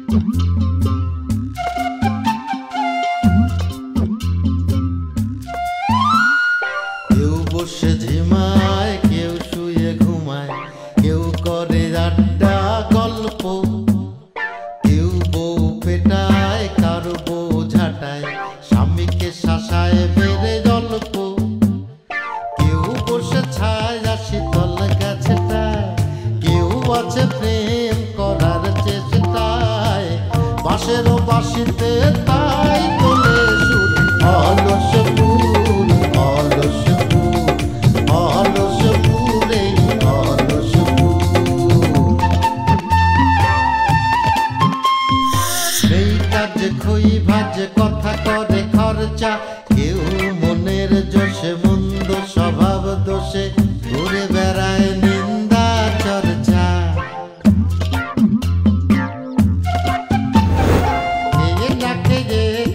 কেউ বসে ঝিমায়, কেউ শুয়ে ঘুমায়, কেউ করে আড্ডা গল্প, কেউ বউ পেটায়, কারো বউ ঝাঁটায়, স্বামীকে শাসায় বেড়ে গল্প, কেউ বসে ছায় শীতল গাছটায়, কেউ আছে প্রেম করার চেষ্টায়, বাঁশেরও বাঁশিতে তাই তোলে সুর, অলস ফুল, অলস ফুল, অলস ফুল, এই অলস ফুল। সেই কাজে খই ভাজে কথা করে খরচা, কেউ মনের জোশে মন্দ স্বভাব দোষে ঘুরে বেড়ায় নিন্দা চর্চা,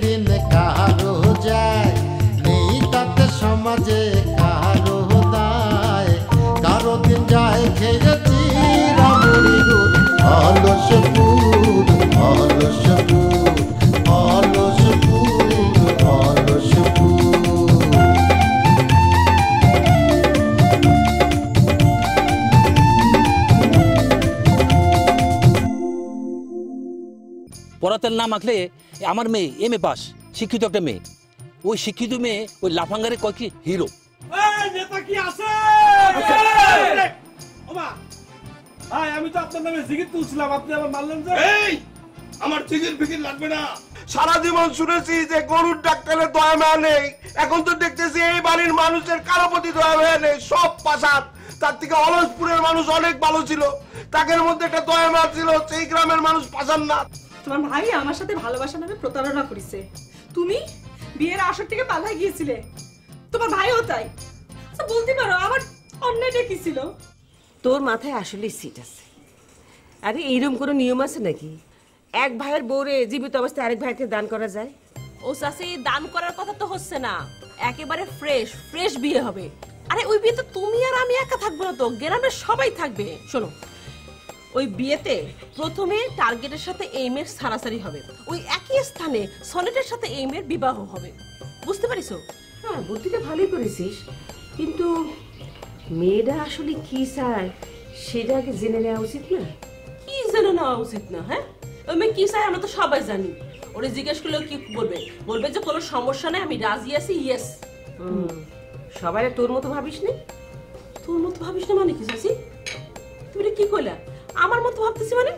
দিন কারো যায় নেই তাতে সমাজে কারো দায়, কারো দিন যায় খেয়েছি রামুড়ি গুড়, অলস ফুল, অলস ফুল, অলস ফুল, অলস ফুল। পড়াতেল না মাখলে আমার মেয়ে এম এ পাস, শিক্ষিত একটা মেয়ে, ওই শিক্ষিত মেয়ে ওই লাফাঙ্গারে কয় কি হিরো। আমি তো আপনার নামে জিকির তুলছিলাম, আপনি আবার মারলেন যে। আমার জিকির ফিকির লাগবে না। সারা জীবন শুনেছি যে গরুর ডাক্তারের দয়া মায়া নেই, এখন তো দেখতেছি এই বাড়ির মানুষের কারো প্রতি দয়া মায়া নেই, সব পাশাত। তার থেকে অলসপুরের মানুষ অনেক ভালো ছিল, তাদের মধ্যে একটা দয়া মায়া ছিল, সেই গ্রামের মানুষ পাশান না। তোমার ভাই আমার সাথে ভালোবাসা নামে প্রতারণা করেছে, তুমি বিয়ের আসর থেকে পালিয়ে গিয়েছিলে, তোমার ভাইও তাই। আচ্ছা বলতে পারো আমার অন্যায়টা কি ছিল? তোর মাথায় আসলে সিট আছে। আরে এইরকম কোনো নিয়ম আছে নাকি এক ভাইয়ের বউরে জীবিত অবস্থায় আরেক ভাইকে দান করা যায়? ও চাচি দান করার কথা তো হচ্ছে না, একেবারে ফ্রেশ ফ্রেশ বিয়ে হবে। আরে ওই বিয়েতে তুমি আর আমি একা থাকবো না তো, গ্রামের সবাই থাকবে। শোনো, ওই বিয়েতে প্রথমে টার্গেটের সাথে এইমের ছাড়াছাড়ি হবে, ওই একই স্থানে সনেটের সাথে এইমের বিবাহ হবে। বুঝতে পারিছো? হ্যাঁ, বুদ্ধিটা ভালোই করেছিস, কিন্তু মেয়েরা আসলে কি চায় সেটা আগে জেনে নেওয়া উচিত না? কি জেনে নেওয়া উচিত না? হ্যাঁ, ওই মেয়ে কি চায় আমরা তো সবাই জানি। ওরে জিজ্ঞেস করলেও কি বলবে? বলবে যে কোনো সমস্যা নেই, আমি রাজি আছি, ইয়েস। সবাই তোর মতো ভাবিস না? তোর মতো ভাবিস না মানে কি চাচি? তুমি কি কইলা? আমার মতো ভাবতেছি মানে?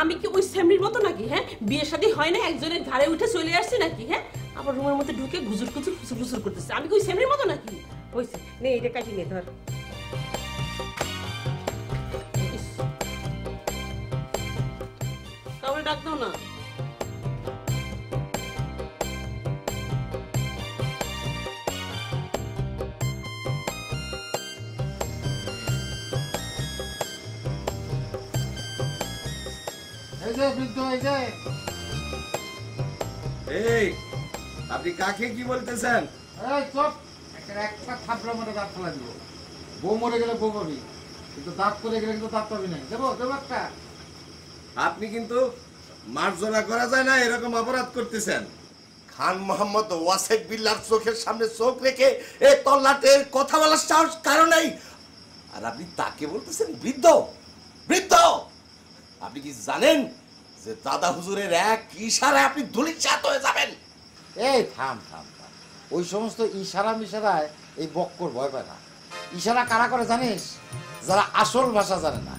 আমি কি ওই সেমরির মতো নাকি? হ্যাঁ, বিয়ে শাদী হয় না, একজনের ঘাড়ে উঠে চলে আসছে নাকি? হ্যাঁ, আবার রুমের মধ্যে ঢুকে ঘুজুর ঘুজুর ফুসুর ফুসুর করতেছে। আমি কি ওই সেমরির মতো নাকি? হইছে নে, এটা কাটি নে, ধর। তাহলে ডাক দাও না। এই আপনি কাকে কি বলতেছেন? একটা থাপড়া মরে দাঁত ফেলা দিব, বউ মরে গেলে বউ পাবি, কিন্তু দাঁত করে গেলে কিন্তু দাঁত পাবি না। দেবো দেবো একটা। আপনি কিন্তু মার্জনা করা যায় না, এরকম অপরাধ করতেছেন। খান মোহাম্মদ ওয়াসেক বিল্লার চোখের সামনে চোখ রেখে এই তল্লাটের কথা বলার সাহস কারণেই, আর আপনি তাকে বলতেছেন বৃদ্ধ? বৃদ্ধ! আপনি কি জানেন যে দাদা হুজুরের এক ইশারায় আপনি ধূলিসাৎ হয়ে যাবেন? এই থাম থাম থাম, ওই সমস্ত ইশারা মিশারায় এই বক্কর ভয় পায় না। ইশারা কারা করে জানিস? যারা আসল ভাষা জানে না।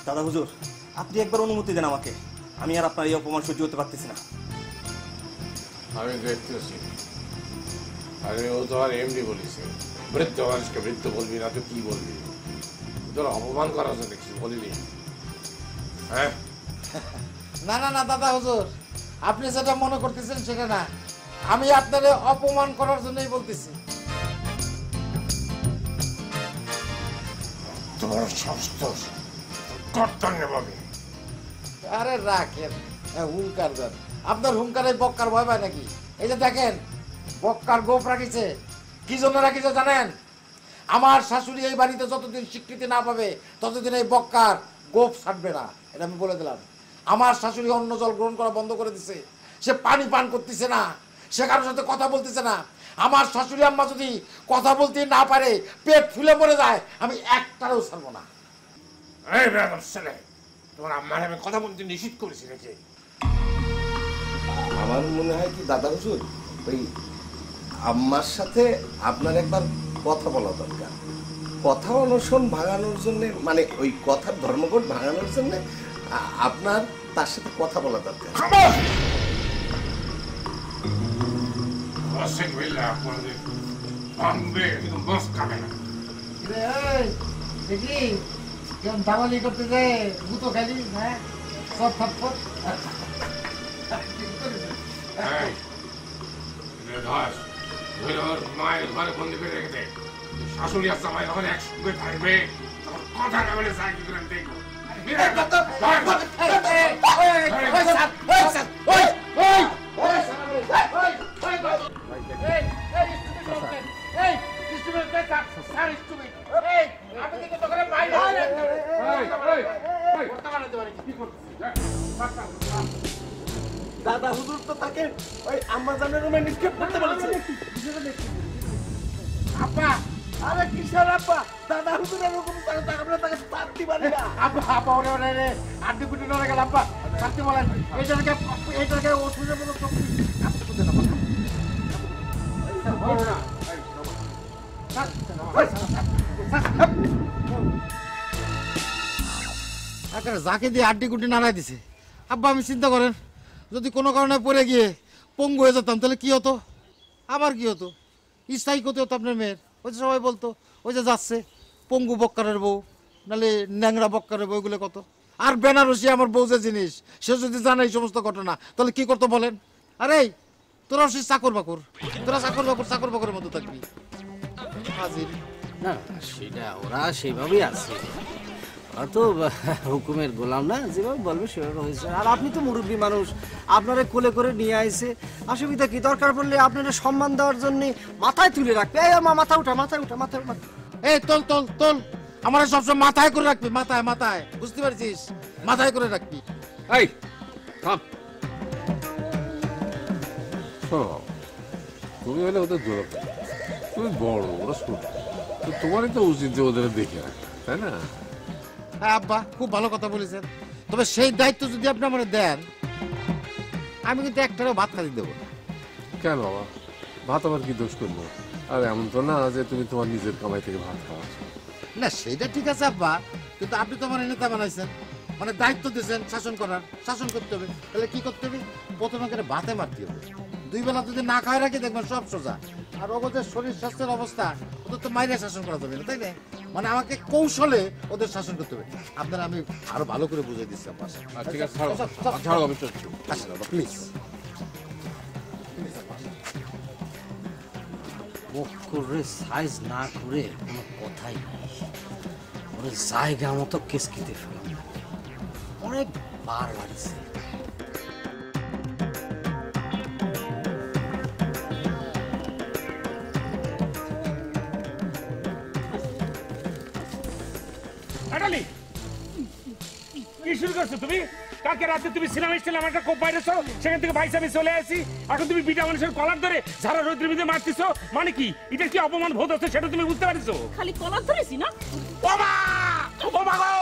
দাদা হুজুর, আপনি একবার অনুমতি দেন আমাকে, আমি আর আপনার এই অপমান সহ্য করতে পারতেছি না। আমি দেখতেছি, আরে ও তো আর এমনি বলিছে, বৃদ্ধ মানুষকে বৃদ্ধ বলবি না তো কি বলবি? তোর অপমান করা হচ্ছে দেখছি, বলিনি? হ্যাঁ না না না দাদা হুজুর, আপনি যেটা মনে করতেছেন সেটা না, আমি আপনার অপমান করার জন্যই বলতেছি। তোর স্বাস্থ্য কর্তন্য পাবে। আরে রাখেন, হুঙ্কার দেন। আপনার হুঙ্কারে বক্কার ভয় পায় নাকি? এই যে দেখেন, বক্কার গোপ রাখিছে। কি জন্য রাখিছে জানেন? আমার শাশুড়ি এই বাড়িতে যতদিন স্বীকৃতি না পাবে ততদিন এই বক্কার গোপ ছাড়বে না, এটা আমি বলে দিলাম। আমার শাশুড়ি অন্য জল গ্রহণ করা বন্ধ করে দিছে, সে পানি পান করতেছে না, সে কারোর সাথে কথা বলতেছে না। আমার শাশুড়ি আম্মা যদি কথা বলতে না পারে, পেট ফুলে মরে যায়, আমি একটারও ছাড়বো না। এই বেয়াদব ছেলে, তোমার আম্মার আমি কথা বলতে নিষেধ করেছি নাকি? আমার মনে হয় কি দাদা হুজুর, ওই আম্মার সাথে আপনার একবার কথা বলা দরকার। কথা অনশন ভাঙানোর জন্য, মানে ওই কথার ধর্মঘট ভাঙানোর জন্য আপনার তার সাথে কথা বলা দরকার। ওয়াসেক বিল্লাহ কোনদিন ভাঙবে, কিন্তু বস খাবে না। দেখি কেমন দামালি করতে যায়, ভূত খালি, হ্যাঁ সব ফটফট। এই, দাস, ওই ওর মায়ের ঘরে বন্দি করে রেখে দে। শাশুড়ি আর জামাই যখন একসঙ্গে থাকবে, তখন কথা না বলে যায় কি করে আমি দেখবো। দাদা হুজুর তো তাকে ওই আম্মা জানের রুমে নিক্ষেপ করতে বলেছে। আপা, আরে কিসের আব্বা? দাদা হুজুর এরকম আমরা তাকে শাস্তি পারি না। আপা, আপা, ওরে ওরে রে, আড্ডি কুটি নড়ে গেল। আপা, শান্তি বলেন, এইটাকে ওষুধের মতো শক্তি। আপনি বুঝেন আপা। যাকে দিয়ে আড্ডি কুটি নাড়াই দিছে, আব্বা আমি চিন্তা করেন, যদি কোনো কারণে পড়ে গিয়ে পঙ্গু হয়ে যেতাম, তাহলে কি হতো? আবার কি হতো? স্থায়ী ক্ষতি হতো আপনার মেয়ের। ওই যে সবাই বলতো, ওই যে যাচ্ছে পঙ্গু বক্কারের বউ, নাহলে ন্যাংরা বক্কারের বউ, এগুলো কত। আর বেনারসি আমার বউ যে জিনিস, সে যদি জানে এই সমস্ত ঘটনা, তাহলে কি করতো বলেন? আরে তোরা সে চাকর বাকর, তোরা চাকর বাকরের মতো থাকবি। হাজির না সেটা ওরা সেভাবেই আছে, ওরা তো হুকুমের গোলাম না, যেভাবে বলবে সেভাবে হয়েছে। আর আপনি তো মুরব্বী মানুষ, আপনারা কোলে করে নিয়ে আইছে, অসুবিধা কি? দরকার পড়লে আপনারা সম্মান দেওয়ার জন্য মাথায় তুলে রাখবে। এই মা, মাথা উঠা, মাথায় উঠা, মাথায় উঠা। এই তোল তোল তোল, আমার সবসময় মাথায় করে রাখবি, মাথায় মাথায়, বুঝতে পারছিস? মাথায় করে রাখবি। এই থাম, শোনো, তুমি হলে ওদের জোর, তুমি বড়, ওরা ছোট, তো তোমারই তো উচিত যে ওদের দেখে রাখা, তাই না? হ্যাঁ আব্বা, খুব ভালো কথা বলেছেন। তবে সেই দায়িত্ব যদি আপনি আমার দেন, আমি কিন্তু একটারও ভাত খালি দেবো না। কেন বাবা, ভাত আবার কি দোষ করবো? আর এমন তো না যে তুমি তোমার নিজের কামাই থেকে ভাত খাওয়াচ্ছ। না সেটা ঠিক আছে আব্বা, কিন্তু আপনি তো আমার নেতা বানাইছেন, মানে দায়িত্ব দিয়েছেন শাসন করার, শাসন করতে হবে। তাহলে কি করতে হবে? প্রথমে করে ভাতে মারতে হবে। 2 বেলা যদি না খাওয়া রাখি, দেখবেন সব সোজা। আর ওদের শরীর স্বাস্থ্যের অবস্থা, ওদের তো মাইরে শাসন করা যাবে না, তাই না? মানে আমাকে কৌশলে ওদের শাসন করতে হবে। আপনারা আমি আরো ভালো করে বুঝিয়ে দিচ্ছি আব্বা। ঠিক আছে, ছাড়ো, আমি চলছি। আসেন আব্বা, প্লিজ। মুখ করে সাইজ না করে কোনো কথাই নেই, ওরা জায়গা মতো কেসকিতে ফেলাম, অনেক বার বাড়িছে। আটালি, কি শুরু করছো তুমি? কালকে রাতে তুমি সিনেমা স্টাইল আমার একটা কোপ বাইরেছো, সেখান থেকে ভাইস আমি চলে আসি, এখন তুমি বিটা মানুষের কলার ধরে যারা রৌদ্রের মধ্যে মারতেছো, মানে কি? এটা কি অপমান বোধ হচ্ছে সেটা তুমি বুঝতে পারছো? খালি কলার ধরেছি না? ও মা, ও মা গো,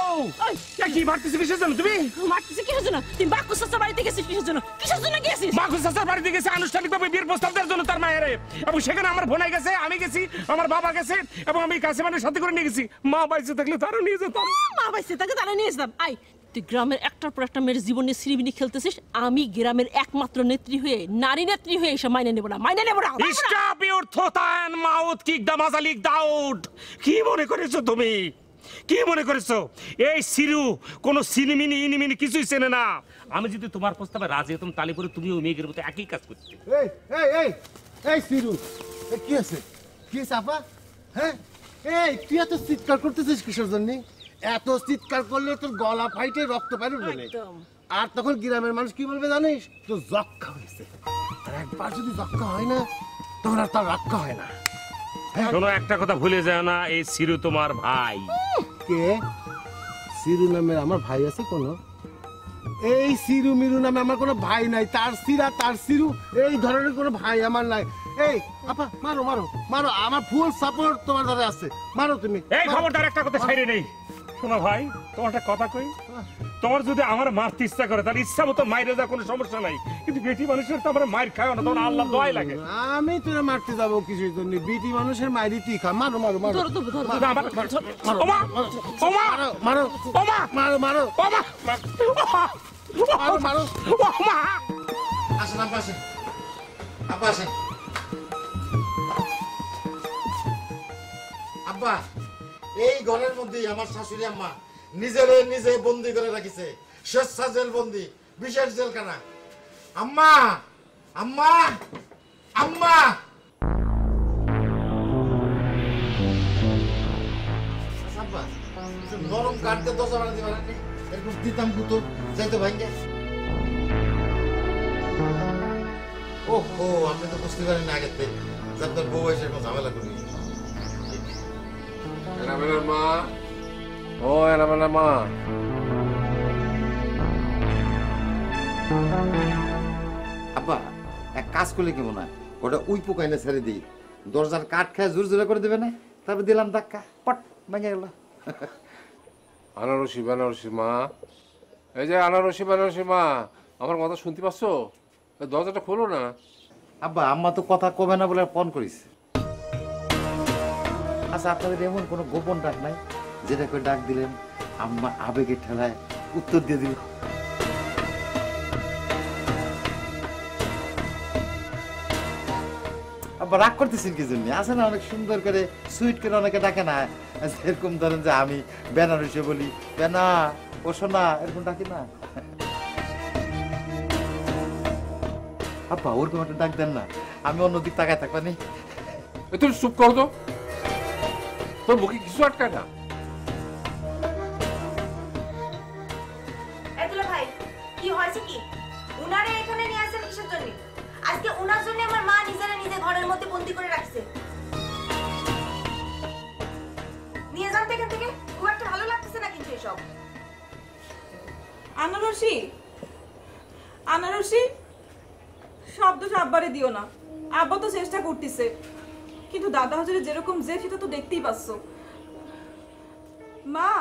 কি মারতেছো কিসের জন্য তুমি? মারতেছি কিসের জন্য? তুমি বাক্কু চাচার বাড়িতে গেছিস কিসের জন্য? কিসের জন্য গেছিস? বাকুস চাচার বাড়িতে গেছে আনুষ্ঠানিকভাবে বিয়ের প্রস্তাব দেওয়ার জন্য তার মায়ের, এবং সেখানে আমার বোনাই গেছে, আমি গেছি, আমার বাবা গেছে, এবং আমি কাসিমানের সাথে করে নিয়ে গেছি। মা বাইসে থাকলে তারও নিয়ে যেতাম। মা বাইসে তাকে তারা নিয়ে যেতাম। আই, তুই গ্রামের একটার পর একটা মেয়ের জীবনে সিরিবিনি খেলতেছিস, আমি গ্রামের একমাত্র নেত্রী হয়ে, নারী নেত্রী হয়ে এসে মাইনে নেব না, মাইনে নেব না। Stop your tooth and mouth kick the মাজালিক দাউড। কি মনে করেছো তুমি? কি মনে করেছো এই সিরু কোনো সিনিমিনি ইনিমিনি কিছুই চেনে না? আমি যদি তোমার প্রস্তাবে রাজি হতাম, তাহলে পরে তুমি ওই মেয়ের মতো একই কাজ করতে। এই এই এই এই সিরু, কি আছে? কি আছে আপা? হ্যাঁ, এই তুই এত চিৎকার করতেছিস কিসের জন্য? এত চিৎকার করলে তোর গলা ফাইটে রক্ত বের হবে। আর তখন গ্রামের মানুষ কি বলবে জানিস? তো যক্ষা হয়েছে। আর একবার যদি যক্ষা হয় না, তখন আর তার রক্ষা হয় না। শোনো, একটা কথা ভুলে যাও না, এই সিরু তোমার ভাই। কে? সিরু নামে আমার ভাই আছে কোনো? এই সিরু মিরু নামে আমার কোনো ভাই নাই, তার সিরা তার সিরু এই ধরনের কোনো ভাই আমার নাই। এই আপা মারো মারো মারো, আমার ফুল সাপোর্ট তোমার দ্বারা আছে, মারো তুমি। এই খবরদার একটা কথা ছাইরে নেই। শোনো ভাই, তোমার একটা কথা কই, তোমার যদি আমার মারতে ইচ্ছা করে তাহলে ইচ্ছা মতো মাইরে যা, কোনো সমস্যা নাই, কিন্তু বেটি মানুষের তো আমার মায়ের খায় না, তোমার আল্লাহ দোয়াই লাগে। আমি তোরা মারতে যাবো কিছুর জন্য, বিটি মানুষের মাইরি তুই খা, মারো মারো মারো মারো মারো মারো মারো। আসেন আব্বা, আসেন আব্বা, আসেন আব্বা। এই ঘরের মধ্যেই আমার শাশুড়ি আম্মা নিজে বন্দি করে রাখিছে, স্বেচ্ছা জেল বন্দি, বিশেষ জেলখানা। আম্মা আম্মা আম্মা। আব্বা নরম কাঠকে দশা বানাতে পারেন, এরকম দিতাম কুতো যাইতো ভাঙ্গে। ওহো, আপনি তো বুঝতে পারেন না আগের থেকে যে আপনার বউ এসে এরকম ঝামেলা করি। এনামেলার মা, ও এনামেলার মা, আব্বা এক কাজ করলে কেমন হয়, ওটা উই পোকাইনে ছেড়ে দিই, দরজার কাঠ খায় জোর জোরে করে দেবে না, তারপর দিলাম ধাক্কা, পট ভেঙে গেল। আনারসি বেনারসি মা, এই যে আনারসি বেনারসি মা, আমার কথা শুনতে পাচ্ছ? দরজাটা খোলো না। আব্বা আম্মা তো কথা কবে না বলে ফোন করিস। আচ্ছা, আপনাদের এমন কোনো গোপন ডাক নাই যেটা করে ডাক দিলেন আম্মা আবেগের ঠেলায় উত্তর দিয়ে দিল? আব্বা রাগ করতেছেন কি জন্য? আছে না অনেক সুন্দর করে সুইট করে অনেকে ডাকে না, এরকম ধরেন যে আমি বেনারসি বলি, বেনা ও সোনা, এরকম ডাকি না। আব্বা ওরকম একটা ডাক দেন না, আমি অন্যদিক তাকায় থাকবানি। তুমি চুপ করো তো, তোর মুখে কিছু আটকায় না। এগুলো ভাই কি হয়েছে কি? উনারে এখানে নিয়ে আসেন কিসের জন্য? আজকে উনার জন্য আমার মা নিজে ঘরের মধ্যে বন্দি করে রাখছে। নিয়ে যান এখান থেকে, খুব একটা ভালো লাগতেছে না কিন্তু এসব। আনারসি আনারসি শব্দ আব্বারে দিও না, আব্বা তো চেষ্টা করতেছে, কিন্তু দাদা হুজুরের যেরকম যে সেটা তো দেখতেই পাচ্ছ। মা,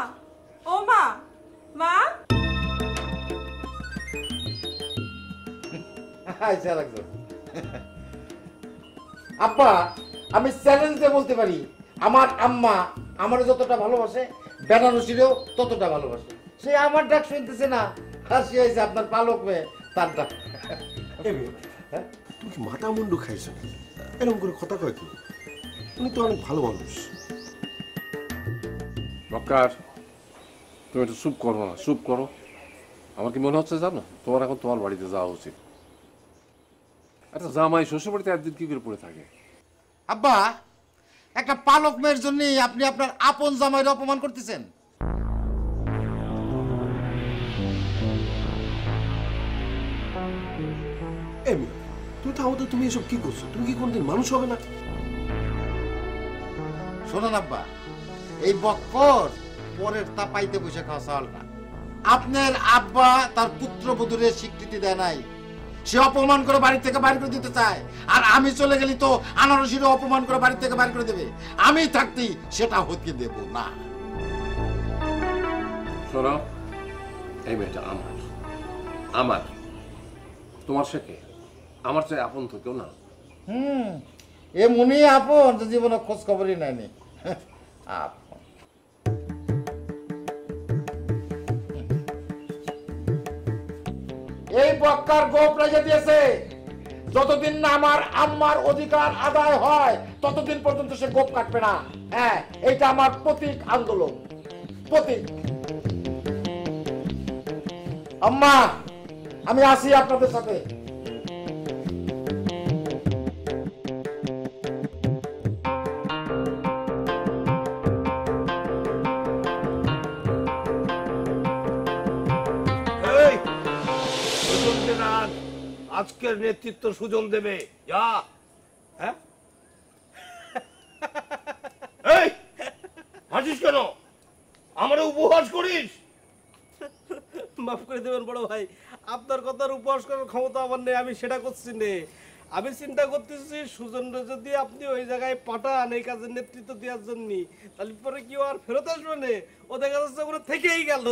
ও মা, মা। আব্বা আমি চ্যালেঞ্জ দিয়ে বলতে পারি, আমার আম্মা আমার যতটা ভালোবাসে বেনারসিরও ততটা ভালোবাসে। সে আমার ডাক শুনতেছে না, আর সে হয়েছে আপনার পালক মেয়ে, তার ডাক। তুমি কি মাথা মুন্ডু খাইছো? এরকম করে কথা কয় কি? উনি তো অনেক ভালো মানুষ। বক্কার, তুমি একটু চুপ করো না, চুপ করো। আমার কি মনে হচ্ছে জানো, তোমার এখন তোমার বাড়িতে যাওয়া উচিত। আচ্ছা জামাই শ্বশুর বাড়িতে একদিন কি করে পড়ে থাকে? আব্বা একটা পালক মেয়ের জন্য আপনি আপনার আপন জামাইয়ের অপমান করতেছেন। তুমি থামো তো, তুমি এসব কি করছো? তুমি কি কোনদিন মানুষ হবে না? শোনেন আব্বা, এই বক্কর পরের তা পাইতে বসে খাওয়া চাল না। আপনার আব্বা তার পুত্রবধূরের স্বীকৃতি দেয় নাই, সে অপমান করে বাড়ি থেকে বাইর করে দিতে চায়, আর আমি চলে গেলি তো আনারসিরও অপমান করে বাড়ি থেকে বাইর করে দেবে। আমি থাকতেই সেটা হতে দেব না। শোনো, এই মেয়েটা আমার, আমার তোমার সাথে আমার চাই আপন তো কেউ না। এ মনে আপন যে জীবনে খোঁজ খবরই নেয়নি। এই বক্কার গোপ রেখে দিয়েছে, যতদিন না আমার আম্মার অধিকার আদায় হয় ততদিন পর্যন্ত সে গোপ কাটবে না। হ্যাঁ, এটা আমার প্রতীক আন্দোলন, প্রতীক। আম্মা আমি আসি আপনাদের সাথে। আজকের নেতৃত্ব সুজন দেবে, যা। হ্যাঁ, এই হাসিস কেন? আমারে উপহাস করিস? মাফ করে দেবেন বড় ভাই, আপনার কথার উপহাস করার ক্ষমতা আমার নেই, আমি সেটা করছি নে। আমি চিন্তা করতেছি সুজনরে যদি আপনি ওই জায়গায় পাঠান এই কাজের নেতৃত্ব দেওয়ার জন্য, তাহলে পরে কি আর ফেরত আসবে না? ও দেখা যাচ্ছে ওরা থেকেই গেল,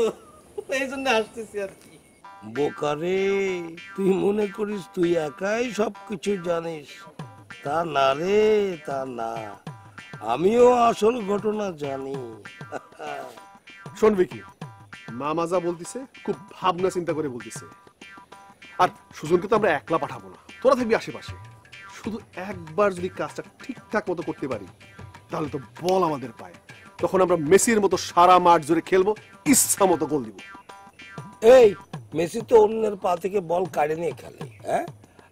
এই জন্য আসতেছি আর কি। বোকারে, তুই মনে করিস তুই একাই সবকিছু জানিস? তা না রে, তা না, আমিও আসল ঘটনা জানি। শুনবি কি, মামা যা বলতিছে খুব ভাবনা চিন্তা করে বলতিছে। আর সুজনকে তো আমরা একলা পাঠাবো না, তোরা থাকবি আশেপাশে। শুধু একবার যদি কাজটা ঠিকঠাক মতো করতে পারি তাহলে তো বল আমাদের পায়, তখন আমরা মেসির মতো সারা মাঠ জুড়ে খেলবো, ইচ্ছা মতো গোল দিব। এই মেসি তো অন্যের পা থেকে বল কাড়ে নিয়ে খেলে, হ্যাঁ?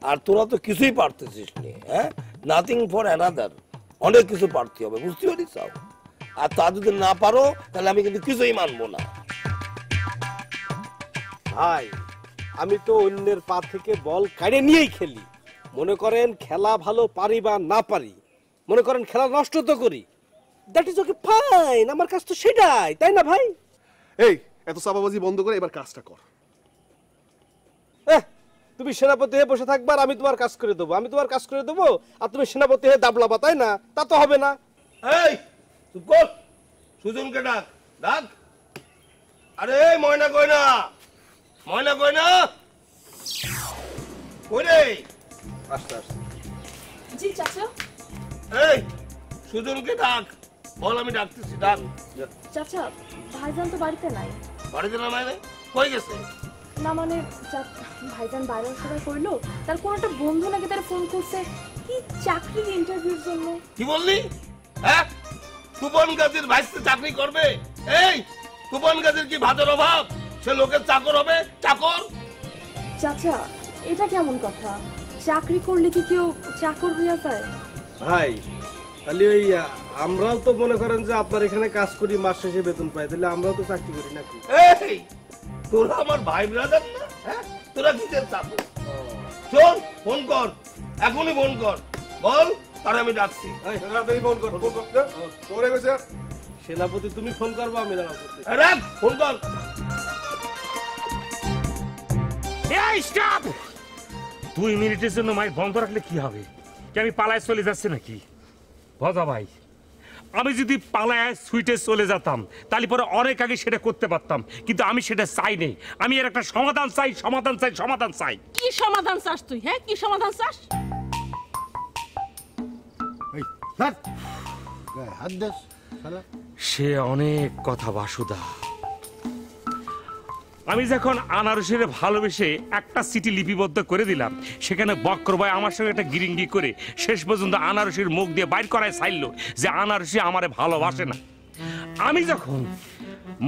আর তোরা তো কিছুই পারতেছিস নি, হ্যাঁ? নাথিং ফর অ্যানাদার, অনেক কিছু পারতে হবে, বুঝতে পারিস? আর তা যদি না পারো তাহলে আমি কিন্তু কিছুই মানবো না। ভাই, আমি তো অন্যের পা থেকে বল কাড়ে নিয়েই খেলি। মনে করেন খেলা ভালো পারি বা না পারি, মনে করেন খেলা নষ্ট তো করি, দ্যাট ইজ ওকে, ফাইন, আমার কাজ তো সেটাই, তাই না ভাই? এই এত চাপাবাজি বন্ধ করে এবার কাজটা কর। তুমি সেনাপতি হয়ে বসে থাকবার, আমি তোমার কাজ করে দেবো, আমি তোমার কাজ করে দেবো, আর তুমি সেনাপতি হয়ে দাবলাবা, তাই না? তা তো হবে না। এই চুপ কর, সুজনকে ডাক, ডাক। আরে ময়না কইনা, ময়না কইনা, কই রে? আস্তে আস্তে। জি চাচা। এই সুজনকে ডাক, বল আমি ডাকতেছি, ডাক। চাচা, ভাইজান তো বাড়িতে নাই। বাড়িতে না মানে কই গেছে? না মানে ভাইজান বাইরের সবাই করলো, তার কোন একটা বন্ধু নাকি তার ফোন করছে কি চাকরির ইন্টারভিউর জন্য। কি বললি? হ্যাঁ, কুপন গাজীর ভাইসে চাকরি করবে? এই কুপন গাজীর কি ভাতের অভাব? সে লোকের চাকর হবে, চাকর? চাচা, এটা কেমন কথা? চাকরি করলে কি কেউ চাকর হইয়া যায়? ভাই, তাহলে ওই আমরাও তো মনে করেন যে আপনার এখানে কাজ করি, মাস শেষে বেতন পাই, তাহলে আমরাও তো চাকরি করি নাকি? এই তোরা আমার ভাই ব্রাদার না? হ্যাঁ, তোরা কিসের চাকর? শোন, ফোন কর, এখনই ফোন কর, বল, আর আমি ডাকছি। ফোন কর, ফোন কর, তোরে গেছে। সেনাপতি তুমি ফোন করবো, আমি সেনাপতি। রাখ, ফোন কর। এই স্টপ! 2 মিনিটের জন্য মাইক বন্ধ রাখলে কি হবে? কি আমি পালায় চলে যাচ্ছি নাকি? ভজা ভাই, আমি যদি পালায় সুইটে চলে যেতাম তাহলে পরে অনেক আগে সেটা করতে পারতাম, কিন্তু আমি সেটা চাই নেই। আমি এর একটা সমাধান চাই, সমাধান চাই, সমাধান চাই। কি সমাধান চাস তুই? হ্যাঁ, কি সমাধান চাস? সে অনেক কথা বাসুদা। আমি যখন আনারসের ভালোবেসে একটা চিঠি লিপিবদ্ধ করে দিলাম, সেখানে বক্র ভাই আমার সঙ্গে একটা গিরিঙ্গি করে শেষ পর্যন্ত আনারসের মুখ দিয়ে বাইর করায় চাইল যে আনারসি আমারে ভালোবাসে না। আমি যখন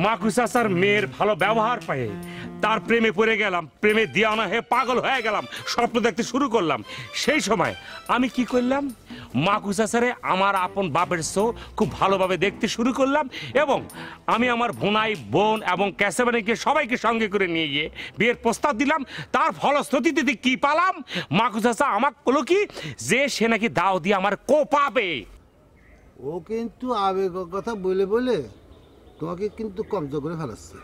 মাকু চাচার মেয়ের ভালো ব্যবহার পাই তার প্রেমে পড়ে গেলাম, প্রেমে দিওয়ানা হয়ে পাগল হয়ে গেলাম, স্বপ্ন দেখতে শুরু করলাম। সেই সময় আমি কি করলাম, মাকু চাচারে আমার আপন বাপের সো খুব ভালোভাবে দেখতে শুরু করলাম, এবং আমি আমার বোনাই, বোন এবং ক্যাসেবানিকে সবাইকে সঙ্গে করে নিয়ে গিয়ে বিয়ের প্রস্তাব দিলাম। তার ফলশ্রুতিতে কি পালাম, মাকু চাচা আমাকে বলল কি যে সে নাকি দাও দিয়ে আমার কোপাবে। ও কিন্তু আবেগের কথা বলে বলে তোমাকে কিন্তু কমজোর করে ফেলাচ্ছে।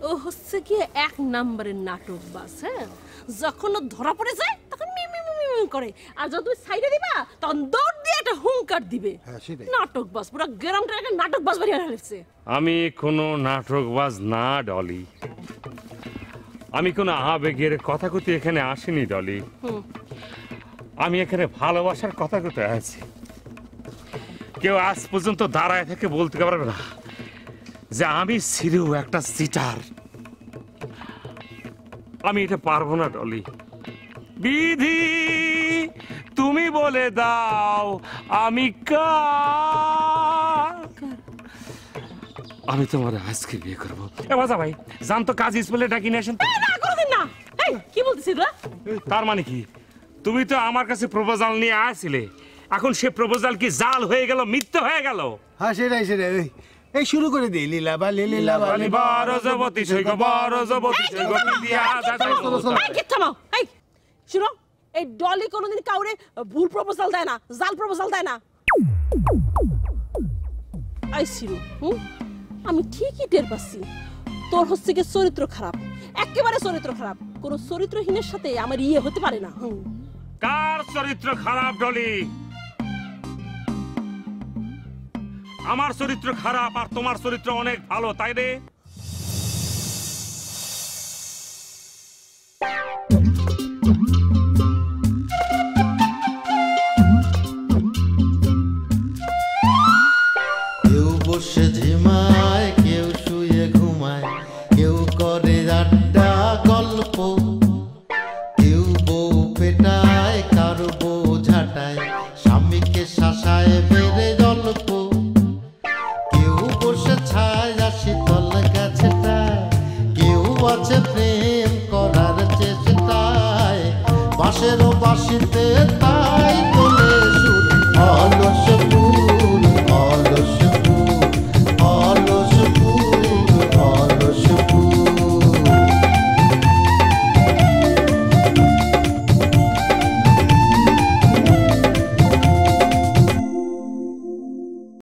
ও হচ্ছে কি এক নম্বরের নাটকবাজ। হ্যাঁ, যখন ও ধরা পড়ে যায় তখন মিমি করে, আর যখন তুমি সাইডে দিবা তখন দৌড় দিয়ে একটা হুঙ্কার দিবে। হ্যাঁ, সেটাই নাটকবাজ, পুরো গ্রামটা একটা নাটকবাজ বানিয়ে ফেলেছে। আমি কোনো নাটকবাজ না ডলি, আমি কোনো আবেগের কথা কতে এখানে আসিনি ডলি। আমি এখানে ভালোবাসার কথা কতে আছি। কেউ আজ পর্যন্ত দাঁড়ায় থেকে বলতে পারবে না যে আমি ছিলেও একটা সিটার। আমি এটা পারবো না ডলি। বিধি তুমি বলে দাও আমি কার? আমি তোমার আজকে বিয়ে করবো। এ বাজা ভাই, জান তো কাজ স্কুলে ডাকি নিয়ে আসেন। না, কোনোদিন না। এই কি বলতেছিস রে? তার মানে কি, তুমি তো আমার কাছে প্রপোজাল নিয়ে আসছিলে, এখন সে প্রপোজাল কি জাল হয়ে গেল, মিথ্যে হয়ে গেল? হ্যাঁ, সেটাই সেটাই। এই শুরু করে দিই লীলাবা লীলাবা বরজবতী সৈগ বরজবতী সৈগ দিয়া এই থামো। এই শুনো, এই ডলি কোনোদিন কাউরে ভুল প্রপোজাল দেয় না, জাল প্রপোজাল দেয় না। আই সিরু, আমি ঠিকই টের পাচ্ছি তোর হচ্ছে কি চরিত্র খারাপ, একেবারে চরিত্র খারাপ। কোন চরিত্রহীনের সাথে আমার ইয়ে হতে পারে না। কার চরিত্র খারাপ ডলি? আমার চরিত্র খারাপ আর তোমার চরিত্র অনেক ভালো, তাই রে? কেউ বসে ঝিমায়, কেউ শুয়ে ঘুমায়, কেউ করে আড্ডা গল্প, কেউ বউ পেটায়, কারো বউ ঝাঁটায়, স্বামীকে শাসায় বেড়ে গল্প, কেউ বসে ছায় শীতল গাছেটায়, কেউ আছে প্রেম করার চেষ্টায়, বাঁশেরও বাঁশিতে